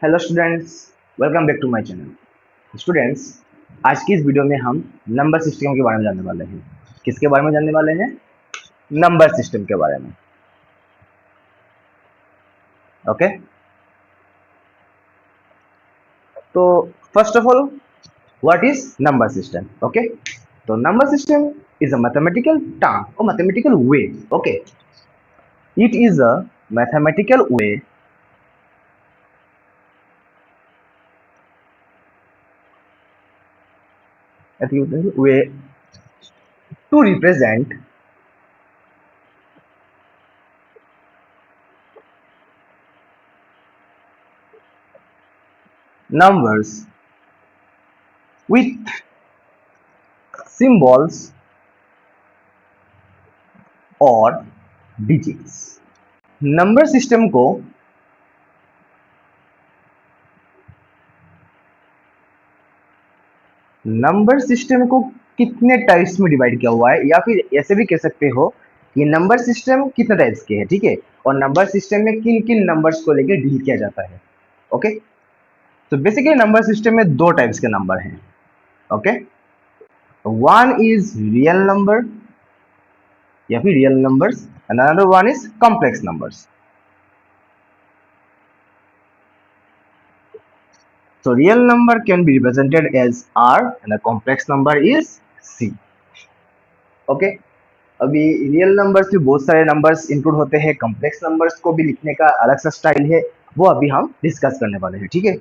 Hello students, welcome back to my channel. Students, आज की इस वीडियो में हम नंबर सिस्टम के बारे में जानने वाले हैं। किसके बारे में जानने वाले हैं? नंबर सिस्टम के बारे में। ओके, तो first of all, what is number system? Okay, तो number system is a mathematical term or mathematical way. Okay, it is a mathematical way to represent numbers with symbols or digits। Number system को कितने types में divide किया हुआ है, या फिर ऐसे भी कह सकते हो कि नंबर सिस्टम कितने टाइप्स के हैं, ठीक है, और नंबर सिस्टम में किन किन नंबर्स को लेकर डील किया जाता है। ओके, तो बेसिकली नंबर सिस्टम में दो टाइप्स के नंबर हैं। Okay, one is real number या फिर real numbers and another one is complex numbers. So real number can be represented as R and the complex number is C. Okay, अभी real numbers में बहुत सारे numbers include होते हैं, complex numbers को भी लिखने का अलग सा स्टाइल है, वो अभी हम डिस्कस करने वाले हैं, ठीक है।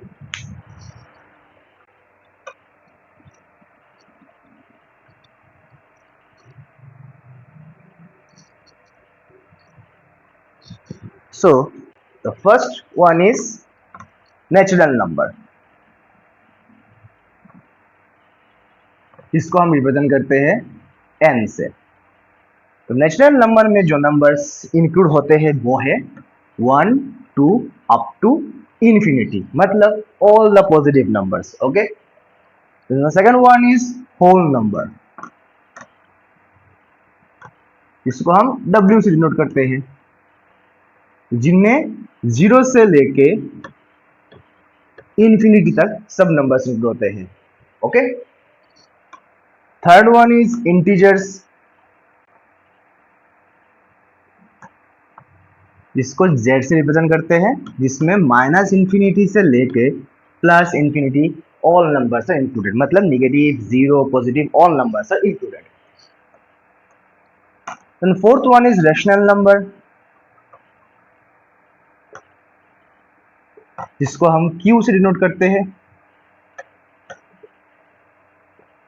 So the first one is natural number, इसको हम रिप्रेजेंट करते हैं n से। तो नेचुरल नंबर में जो नंबर्स इंक्लूड होते हैं वो है 1 2 अप टू इंफिनिटी, मतलब all the positive numbers. Okay, the second one is whole number, इसको हम W से डिनोट करते हैं, जिनमें 0 से लेके इंफिनिटी तक सब नंबर्स इंक्लूड होते हैं। Okay, third one is integers, इसको Z से रिप्रेजेंट करते हैं, जिसमें माइनस इंफिनिटी से लेके plus infinity all numbers are included, मतलब negative, zero, positive, all numbers are included. Then fourth one is rational number, जिसको हम Q से डिनोट करते हैं।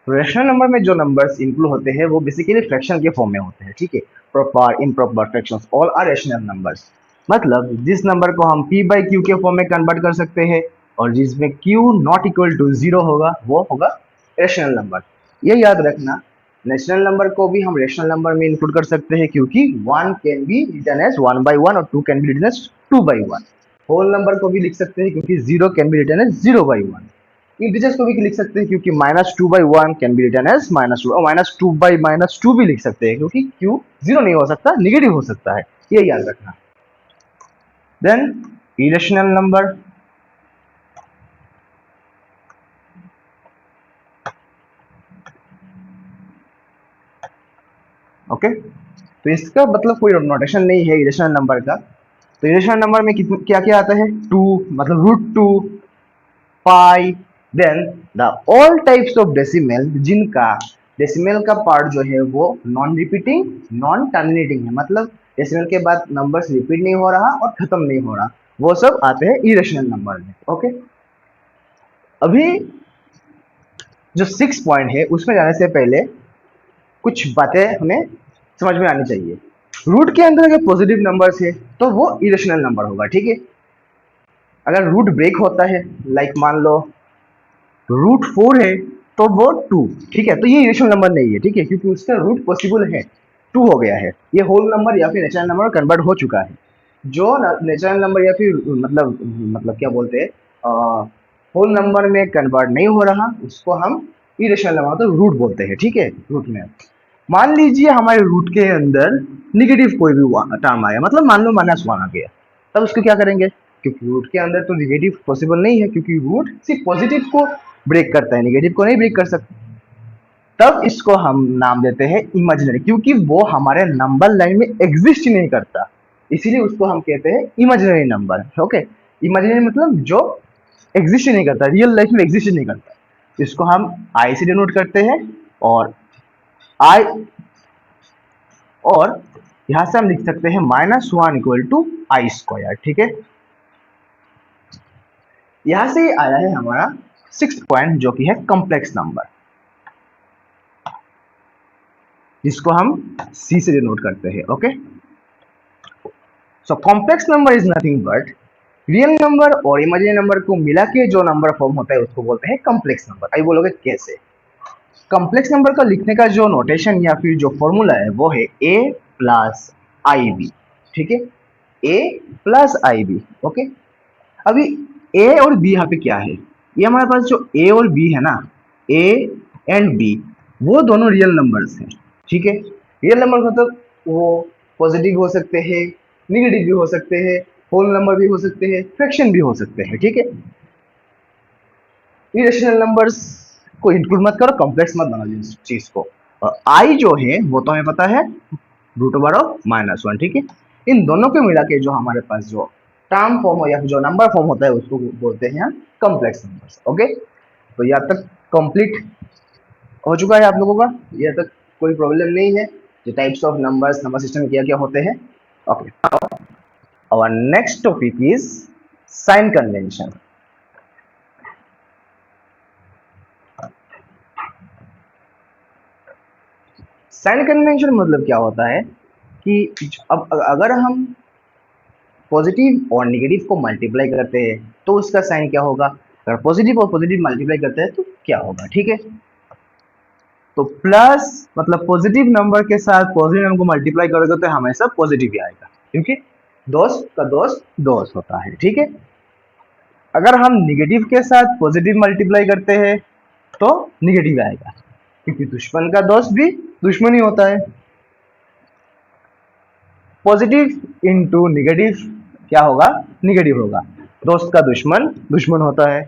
रैशनल नंबर में जो नंबर्स इंक्लूड होते हैं वो बेसिकली फ्रैक्शन के फॉर्म में होते हैं, ठीक है। Proper, improper fractions all are rational numbers, मतलब जिस नंबर को हम P बाई Q के फॉर्म में कन्वर्ट कर सकते हैं और जिसमें Q नॉट इक्वल टू 0 होगा वो होगा रैशनल नंबर। ये याद रखना, नेचुरल नंबर को भी हम रैशनल नंबर में इंक्लूड कर सकते हैं, क्योंकि 1 can be written as 1 by 1 और 2 can be written as 2 by 1। Whole number को भी लिख सकते हैं क्योंकि 0 can be written as 0 by 1। Integers को भी लिख सकते हैं क्योंकि -2 by 1 can be written as -2, और -2 बाई -2 भी लिख सकते हैं क्योंकि Q 0 नहीं हो सकता, निगेटिव हो सकता है, ये याद रखना। देन इरेशनल नंबर, ओके, तो इसका मतलब कोई नोटेशन नहीं है इरेशनल नंबर का। तो इरेशनल नंबर में क्या क्या आता है? 2, मतलब √2, pi, then the all types of decimal, जिनका डेसिमल का पार्ट जो है वो नॉन रिपीटिंग, नॉन टर्मिनेटिंग है, मतलब डेसिमल के बाद नंबर्स रिपीट नहीं हो रहा और खत्म नहीं हो रहा, वो सब आते हैं इरेशनल नंबर में। ओके, अभी जो 6 पॉइंट है उसमें जाने से पहले कुछ बातें हमें समझ में आनी चाहिए। रूट के अंदर अगर पॉजिटिव नंबर्स है तो वो इरेशनल नंबर होगा, ठीक है। अगर रूट ब्रेक होता है, लाइक मान लो √4 है तो वो 2, ठीक है, तो ये इरेशनल नंबर नहीं है, ठीक है, क्योंकि उसका रूट पॉसिबल है, 2 हो गया है, ये होल नंबर या फिर नेचुरल नंबर कन्वर्ट हो चुका है। जो नेचुरल नंबर या फिर मतलब क्या बोलते हैं, होल नंबर में कन्वर्ट नहीं हो रहा, उसको हम इरेशनल नंबर तो रूट बोलते हैं, ठीक है। रूट में मान लीजिए हमारे रूट के अंदर निगेटिव कोई भी टर्म आया, मतलब मान लो -1 आ गया, तब उसको क्या करेंगे? क्योंकि रूट के अंदर तो निगेटिव पॉसिबल नहीं है, क्योंकि रूट सिर्फ पॉजिटिव को ब्रेक करता है, निगेटिव को नहीं ब्रेक कर सकता। तब इसको हम नाम देते हैं इमेजिनरी, क्योंकि वो हमारे नंबर लाइन में एग्जिस्ट नहीं करता, इसीलिए उसको हम कहते हैं इमेजिनरी नंबर। ओके, इमेजिनरी मतलब जो एग्जिस्ट नहीं करता, रियल लाइफ में एग्जिस्ट नहीं करता। इसको हम आई से डिनोट करते हैं, और आई, और यहां से हम लिख सकते हैं -1 इक्वल टू आई स्क्वायर। ठीक है, यहां से आया है हमारा 6th पॉइंट, जो कि है कॉम्प्लेक्स नंबर, जिसको हम सी से डिनोट करते हैं। Okay, so complex number is nothing but real number और इमेजिनरी नंबर को मिला के जो नंबर फॉर्म होता है उसको बोलते हैं कॉम्प्लेक्स नंबर। आई बोलोगे कैसे? कॉम्प्लेक्स नंबर का लिखने का जो नोटेशन या फिर जो फॉर्मूला है वो है a प्लस आई बी। ठीक है, a plus i b. Okay, अभी a और b यहाँ पे क्या है? ये हमारे पास जो a और b है ना, a एंड b, वो दोनों रियल नंबर्स हैं। ठीक है, रियल नंबर मतलब वो पॉजिटिव हो सकते हैं, निगेटिव भी हो सकते हैं, होल नंबर भी हो सकते हैं, फ्रैक्शन भी हो सकते हैं। ठीक है, इरेशनल नंबर्स को इंक्लूड मत करो, कॉम्प्लेक्स मत बनाओ इस चीज को। और आई जो है वो तो हमें पता है √(-1). ठीक है, इन दोनों को मिला के जो हमारे पास जो टर्म फॉर्म हो या फिर जो नंबर फॉर्म होता है उसको बोलते हैं कॉम्प्लेक्स नंबर्स। ओके, तो यहाँ तक कंप्लीट हो चुका है आप लोगों का, यहाँ तक कोई प्रॉब्लम नहीं है। जो types of numbers, number system क्या क्या होते हैं। Okay, our next topic is sign convention. Sign convention मतलब क्या होता है कि अब अगर हम पॉजिटिव और निगेटिव को मल्टीप्लाई करते हैं तो उसका साइन क्या होगा, अगर पॉजिटिव और पॉजिटिव मल्टीप्लाई करते हैं तो क्या होगा। ठीक है, तो प्लस मतलब पॉजिटिव नंबर के साथ पॉजिटिव नंबर को मल्टीप्लाई करोगे तो हमेशा पॉजिटिव ही आएगा, क्योंकि दोस्त का दोस्त दोस्त होता है। ठीक है, अगर हम निगेटिव के साथ पॉजिटिव मल्टीप्लाई करते हैं तो निगेटिव आएगा, क्योंकि दुश्मन का दोस्त भी दुश्मन ही होता है। पॉजिटिव इंटू निगेटिव क्या होगा, निगेटिव होगा। दोस्त का दुश्मन दुश्मन होता है,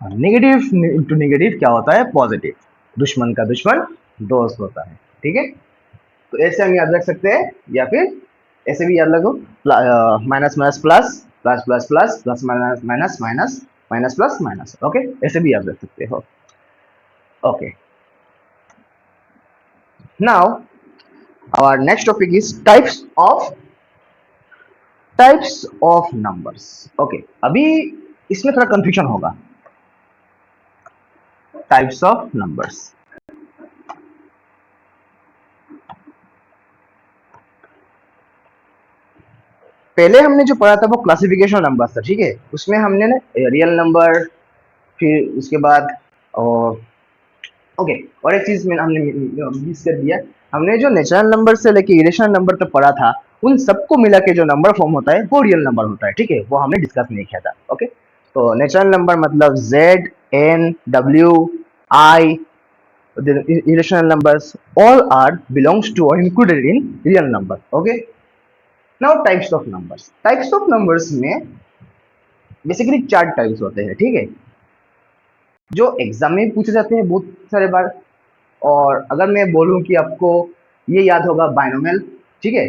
और निगेटिव इंटू निगेटिव क्या होता है, पॉजिटिव। दुश्मन का दुश्मन दोस्त होता है। ठीक है, तो ऐसे हम याद रख सकते हैं, या फिर ऐसे भी याद रखो, minus minus plus, plus plus plus, plus minus minus minus, minus plus minus. Okay, ऐसे भी याद रख सकते हो। Okay, now our next topic is types of numbers. Okay, अभी इसमें थोड़ा कंफ्यूजन होगा। टाइप्स ऑफ नंबर्स, पहले हमने जो पढ़ा था वो क्लासिफिकेशन नंबर्स था। ठीक है, उसमें हमने ना रियल नंबर, फिर उसके बाद और ओके, और एक चीज में हमने मिस कर दिया, हमने जो नेचुरल नंबर से लेके इरेशनल नंबर तक पढ़ा था, उन सबको मिला के जो नंबर फॉर्म होता है वो रियल नंबर होता है। ठीक है, वो हमने डिस्कस नहीं किया था। ओके, तो नेचुरल नंबर मतलब Z, N, W, I, irrational numbers, all are belongs to or included in real number. Okay, now types of numbers. Types of numbers में बेसिकली 4 टाइप्स होते हैं। ठीक है, जो एग्जाम में पूछे जाते हैं बहुत सारे बार। और अगर मैं बोलूं कि आपको ये याद होगा बाइनोमियल। ठीक है,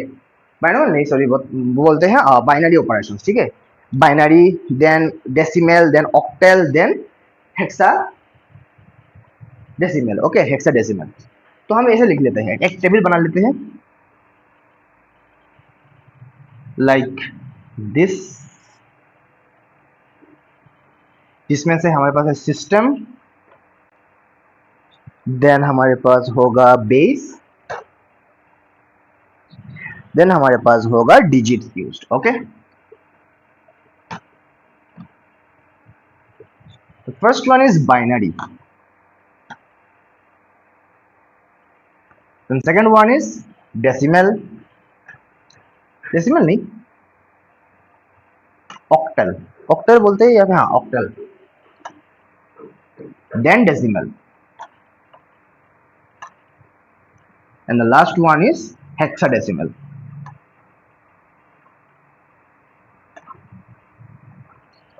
बाइनोमियल नहीं, सॉरी, बोलते हैं बाइनरी ऑपरेशंस। ठीक है, binary, then decimal, then octal, then hexadecimal. Okay, hexadecimal. तो हम ऐसे लिख लेते हैं, एक टेबल बना लेते हैं लाइक दिस, जिसमें से हमारे पास है सिस्टम, देन हमारे पास होगा बेस, देन हमारे पास होगा digit used. Okay, the first one is binary, then second one is decimal, decimal नहीं, octal, octal बोलते हैं या फिर हाँ octal, then decimal, and the last one is hexadecimal.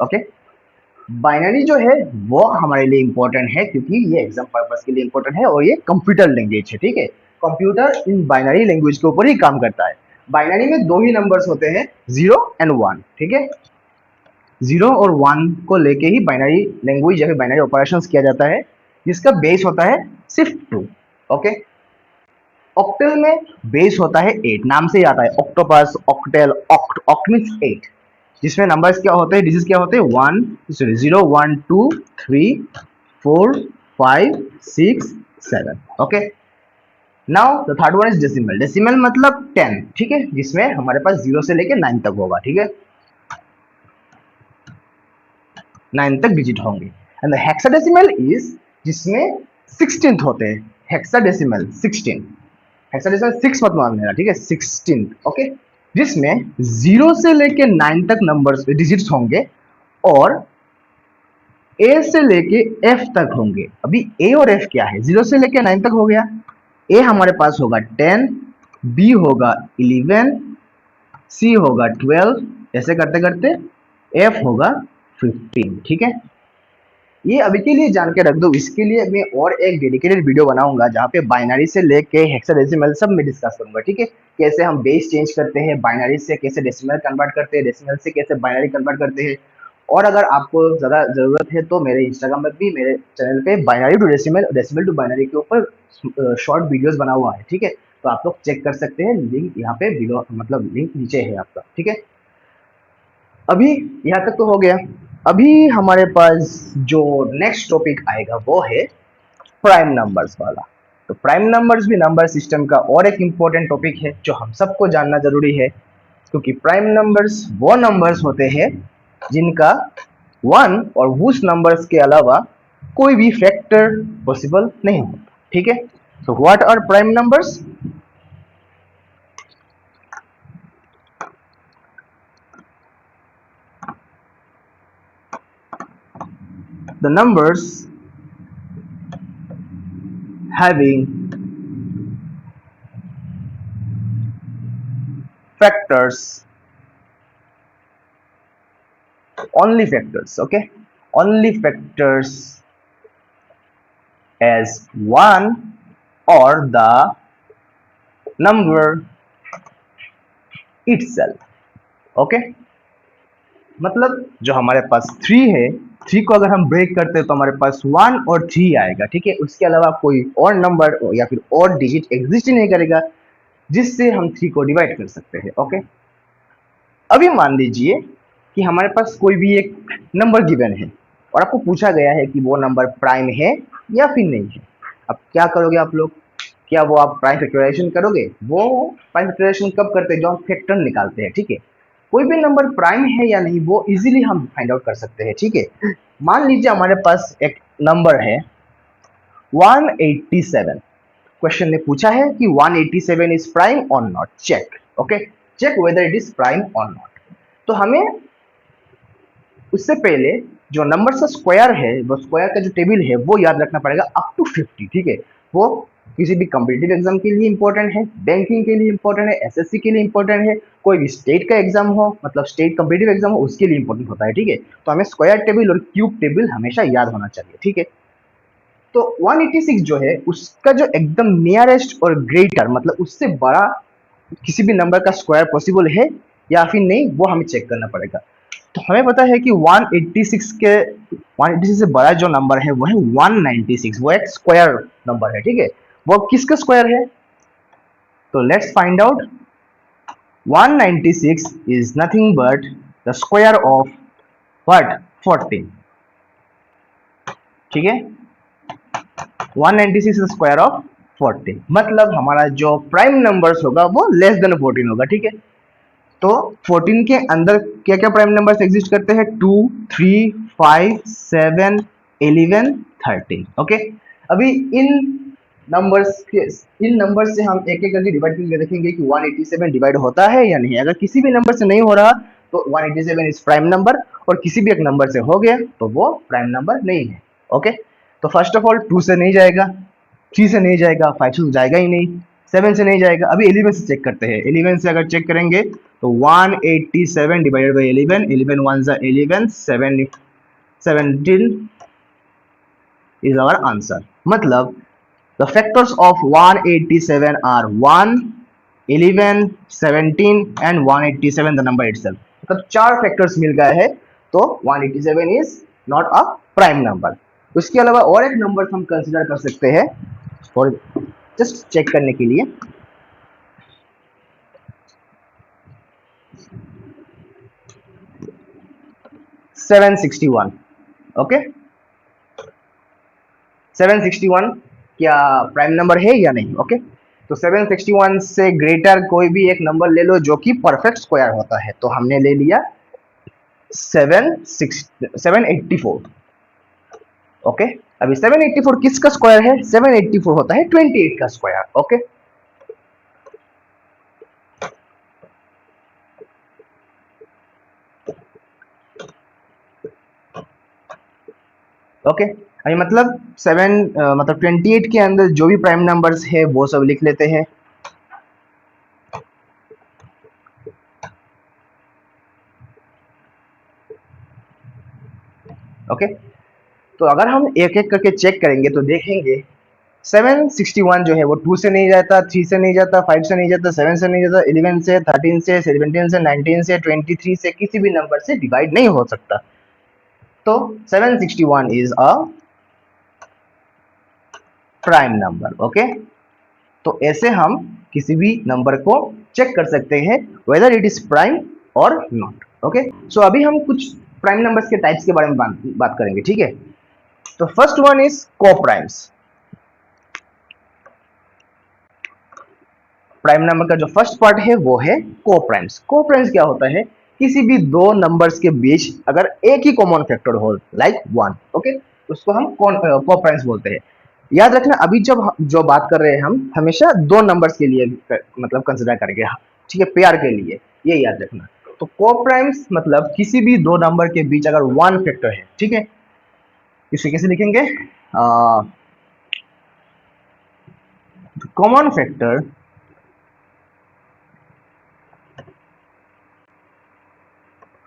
Okay, binary जो है वो हमारे लिए इंपॉर्टेंट है क्योंकि ये एग्जाम पर्पस के लिए इंपॉर्टेंट है और ये कंप्यूटर लैंग्वेज है, ठीक है। कंप्यूटर इन बाइनरी लैंग्वेज के ऊपर ही काम करता है। बाइनरी में दो ही नंबर्स होते हैं, 0 एंड 1, ठीक है। 0 और 1 को लेके ही बाइनरी लैंग्वेज या फिर बाइनरी ऑपरेशंस किया जाता है, जिसका बेस होता है सिर्फ 2। ओके, ऑक्टल में बेस होता है 8, नाम से ही आता है ऑक्टोपस, ऑक्टेल, ऑक्ट मींस 8, जिसमें नंबर्स क्या होते हैं, डिजिट्स क्या होते हैं, 0 1 2 3 4 5 6 7। Okay, now the third one is decimal. Decimal मतलब 10, ठीक है, जिसमें हमारे पास 0 से लेके 9 तक होगा, ठीक है, 9 तक डिजिट होंगे। एंड द हेक्साडेसिमल इज जिसमें 16th होते हैं, हेक्साडेसिमल 16, हेक्साडेसिमल 6 मत मान लेना, ठीक है, 16, ओके, जिसमें 0 से लेके 9 तक नंबर्स डिजिट्स होंगे और ए से लेके एफ तक होंगे। अभी ए और एफ क्या है, 0 से लेके 9 तक हो गया, ए हमारे पास होगा 10, बी होगा 11, सी होगा 12, ऐसे करते करते एफ होगा 15, ठीक है। ये अभी के लिए जान के रख दो, इसके लिए मैं और एक डेडिकेटेड वीडियो बनाऊंगा जहाँ पे बाइनरी से लेके हेक्साडेसिमल सब में डिस्कस करूंगा, ठीक है। कैसे हम बेस चेंज करते हैं, बाइनरी से कैसे डेसिमल कन्वर्ट करते हैं, डेसिमल से कैसे बाइनरी कन्वर्ट करते हैं। और अगर आपको ज़्यादा ज़रूरत है तो मेरे इंस्टाग्राम पर भी, मेरे चैनल पे binary to decimal, decimal to binary के ऊपर शॉर्ट वीडियोस बना हुआ है, ठीक है। तो आप लोग चेक कर सकते हैं, लिंक यहाँ पे वीडियो मतलब लिंक नीचे है आपका, ठीक है। अभी यहाँ तक तो हो गया। अभी हमारे पास जो नेक्स्ट टॉपिक आएगा वो है प्राइम नंबर्स वाला। तो प्राइम नंबर्स भी नंबर सिस्टम का और एक इम्पोर्टेंट टॉपिक है जो हम सबको जानना जरूरी है, क्योंकि प्राइम नंबर्स वो नंबर्स होते हैं जिनका 1 और उस नंबर्स के अलावा कोई भी फैक्टर पॉसिबल नहीं होता, ठीक है। So what are prime numbers? The numbers having factors, only factors, okay, only factors as 1 or the number itself, okay। मतलब जो हमारे पास 3 है, 3 को अगर हम ब्रेक करते हैं तो हमारे पास 1 और 3 आएगा, ठीक है। उसके अलावा कोई और नंबर या फिर और डिजिट एग्जिस्ट ही नहीं करेगा जिससे हम 3 को डिवाइड कर सकते हैं, ओके। अभी मान लीजिए कि हमारे पास कोई भी एक नंबर गिवन है और आपको पूछा गया है कि वो नंबर प्राइम है या फिर नहीं है। अब क्या करोगे आप लोग? क्या वो आप प्राइम फैक्टराइजेशन करोगे? वो प्राइम फैक्टराइजेशन कब करते हैं? जब हम फैक्टर निकालते हैं, ठीक है। कोई भी नंबर प्राइम है या नहीं वो इजीली हम फाइंड आउट कर सकते हैं, ठीक है। मान लीजिए हमारे पास एक नंबर है 187। क्वेश्चन ने पूछा है कि 187 इज प्राइम और not, check, okay, check whether it is prime और नॉट। तो हमें उससे पहले जो नंबर का स्क्वायर है, वो स्क्वायर का जो टेबल है वो याद रखना पड़ेगा अप टू 50, ठीक है। वो किसी भी कॉम्पिटिटिव एग्जाम के लिए इंपॉर्टेंट है, बैंकिंग के लिए इंपॉर्टेंट है, एसएससी के लिए इंपॉर्टेंट है, कोई भी स्टेट का एग्जाम हो, मतलब स्टेट कॉम्पिटिटिव एग्जाम हो, उसके लिए इंपॉर्टेंट होता है, ठीक है। तो हमें स्क्वायर टेबल और क्यूब टेबल हमेशा याद होना चाहिए, ठीक है। तो 186 जो है उसका जो एकदम नियरेस्ट और ग्रेटर मतलब उससे बड़ा किसी भी नंबर का स्क्वायर पॉसिबल है या फिर नहीं, वो हमें चेक करना पड़ेगा। तो हमें पता है कि 186 से बड़ा जो नंबर है वो है 196, वो एक स्क्वायर नंबर है, ठीक है। वो किसका स्क्वायर है? तो let's find out. 196 is nothing but the square of what? 14, ठीक है। 196 इज द स्क्वायर ऑफ 14, मतलब हमारा जो प्राइम नंबर्स होगा वो लेस देन 14 होगा, ठीक है। तो 14 के अंदर क्या क्या प्राइम नंबर्स एग्जिस्ट करते हैं? 2 3 5 7 11 13, ओके। अभी इन नंबर्स से हम एक एक करके डिवाइड करके देखेंगे कि 187 डिवाइड होता है या नहीं। अगर किसी भी नंबर से नहीं हो रहा तो 187 इज प्राइम नंबर, और किसी भी एक नंबर से हो गया तो वो प्राइम नंबर नहीं है, ओके। तो फर्स्ट ऑफ ऑल 2 से नहीं जाएगा, 3 से नहीं जाएगा, 5 से जाएगा ही नहीं, 7 से नहीं जाएगा। अभी 11 से चेक करते हैं। 11 से अगर चेक करेंगे तो 187 डिवाइडेड बाई 11, 11 1 जा 11, 7 17 is our answer. मतलब the factors of 187 are 1, 11, 17 and 187 the number itself. मतलब 4 फैक्टर्स मिल गए हैं तो 187 is not a prime number. उसके अलावा और एक नंबर हम कंसीडर कर सकते हैं और जस्ट चेक करने के लिए। 761. ओके, 761 क्या प्राइम नंबर है या नहीं? ओके, तो 761 से ग्रेटर कोई भी एक नंबर ले लो जो कि परफेक्ट स्क्वायर होता है। तो हमने ले लिया 784। ओके, अभी 784 किसका स्क्वायर है? 784 होता है 28 का स्क्वायर। ओके, ओके, अभी मतलब 28 के अंदर जो भी प्राइम नंबर्स है वो सब लिख लेते हैं। ओके, तो अगर हम एक एक करके चेक करेंगे तो देखेंगे 761 जो है वो 2 से नहीं जाता, 3 से नहीं जाता, 5 से नहीं जाता, 7 से नहीं जाता, 11 से, 13 से, 17 से, 19 से, 23 से, किसी भी नंबर से डिवाइड नहीं हो सकता। तो 761 is a prime number. Okay, तो ऐसे हम किसी भी नंबर को चेक कर सकते हैं वेदर इट इज प्राइम और नॉट। ओके, सो अभी हम कुछ प्राइम नंबर्स के टाइप्स के बारे में बात करेंगे। ठीक है, तो first one is coprimes. Prime number का जो फर्स्ट पार्ट है वो है को-प्राइम्स। को-प्राइम्स क्या होता है? किसी भी दो नंबर्स के बीच अगर एक ही कॉमन फैक्टर हो, लाइक 1, ओके, उसको हम को-प्राइम्स बोलते हैं। याद रखना, अभी जब जो बात कर रहे हैं हम हमेशा दो नंबर्स के लिए मतलब कंसिडर करेंगे, ठीक है, पेयर के लिए, ये याद रखना। तो को-प्राइम्स मतलब किसी भी दो नंबर के बीच अगर वन फैक्टर है, ठीक है, इसे कैसे लिखेंगे? Common factor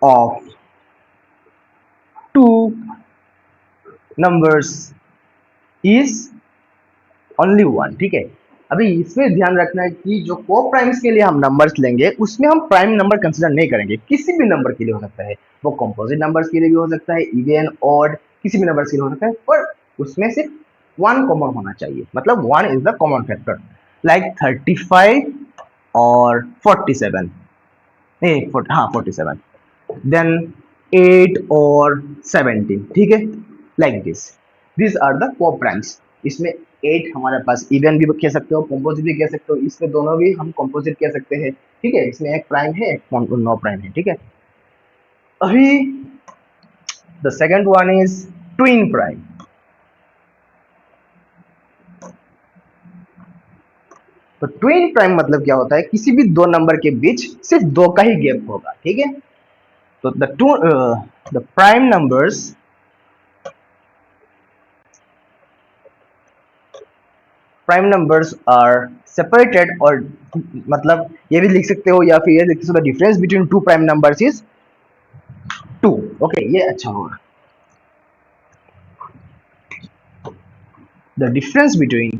of two numbers is only one. ठीक है, अभी इसमें ध्यान रखना है कि जो को प्राइम्स के लिए हम नंबर्स लेंगे उसमें हम प्राइम नंबर कंसिडर नहीं करेंगे। किसी भी नंबर के लिए हो सकता है, वो कंपोजिट नंबर्स के लिए भी हो सकता है, इवन ऑड, किसी भी नंबर्स के लिए हो सकता है, पर उसमें सिर्फ वन कॉमन होना चाहिए। मतलब one is the common factor, like 35 और 47, हाँ 47, देन 8 और 17। ठीक है, लाइक दिस आर द को प्राइम्स। इसमें 8 हमारे पास इवन भी कह सकते हो, कंपोजिट भी कह सकते हो, इसमें दोनों भी हम कंपोजिट कह सकते हैं। ठीक है, इसमें एक प्राइम है, एक नो प्राइम है। ठीक है, अभी the second one is twin prime. तो ट्विन प्राइम मतलब क्या होता है? किसी भी दो नंबर के बीच सिर्फ दो का ही गैप होगा। ठीक है, तो the prime numbers prime numbers are separated, और मतलब ये भी लिख सकते हो या फिर ये लिख सकते हो, the difference between two prime numbers is 2। Okay, ये अच्छा होगा। The difference between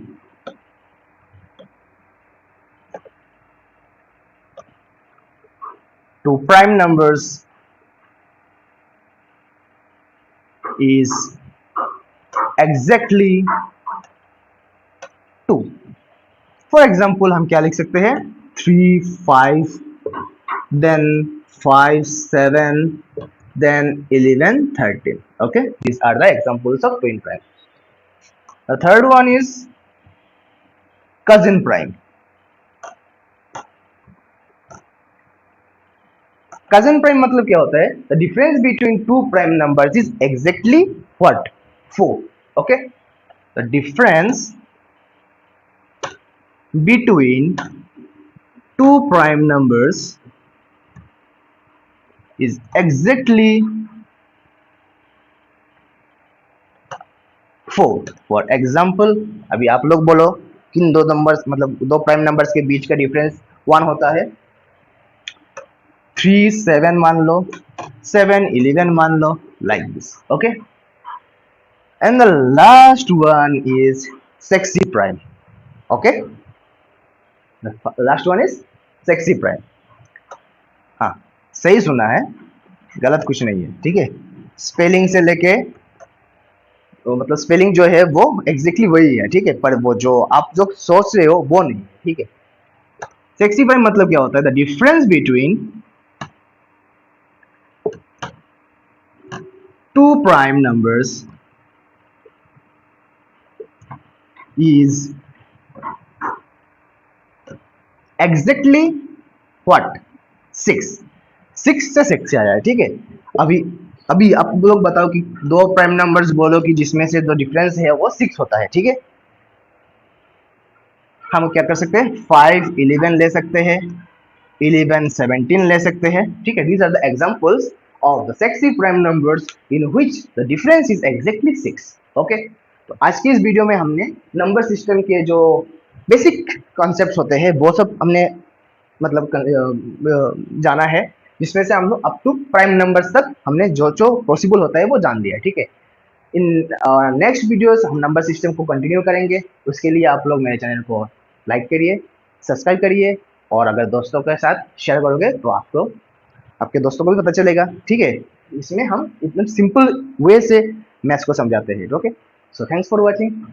two prime numbers is exactly 2। For example हम क्या लिख सकते हैं? 3 5, then 5 7, then 11 13। okay, these are the examples of twin prime. The third one is cousin prime. cousin prime मतलब क्या होता है? The difference between two prime numbers is exactly what? 4। okay, the difference between two prime numbers is exactly 4। for example, अभी आप लोग बोलो किन दो नंबर्स मतलब दो प्राइम नंबर्स के बीच का डिफरेंस 1 होता है। 3 7 मान लो, 7 11 मान लो, like this. Okay, and the last one is sexy prime. Okay, last one is sexy prime. हाँ, सही सुना है, गलत कुछ नहीं है, ठीक है। स्पेलिंग से लेके तो मतलब स्पेलिंग जो है वो एग्जैक्टली वही है, ठीक है, पर वो जो आप जो सोच रहे हो वो नहीं है, ठीक है। सेक्सी प्राइम मतलब क्या होता है? The difference between two prime numbers is exactly what 6। 6 से 6 से आया है, ठीक है। अभी अभी आप लोग बताओ कि दो प्राइम नंबर्स बोलो कि जिसमें से जो डिफरेंस है वो 6 होता है, ठीक है। हम क्या कर सकते हैं? 5 11 ले सकते हैं, 11 17 ले सकते हैं, ठीक है। These are the examples of the sexy prime numbers in which the difference is exactly 6। Okay, तो आज की इस वीडियो में हमने नंबर सिस्टम के जो बेसिक कॉन्सेप्ट्स होते हैं वो सब हमने मतलब जाना है, जिसमें से हम लोग अप टू प्राइम नंबर्स तक हमने जो जो पॉसिबल होता है वो जान लिया, ठीक है। इन नेक्स्ट वीडियोस हम नंबर सिस्टम को कंटिन्यू करेंगे। उसके लिए आप लोग मेरे चैनल को लाइक करिए, सब्सक्राइब करिए, और अगर दोस्तों के साथ शेयर करोगे तो आपको आपके दोस्तों को भी पता चलेगा, ठीक है। इसमें हम एकदम सिंपल वे से मैथ्स को समझाते हैं। Okay, so thanks for watching.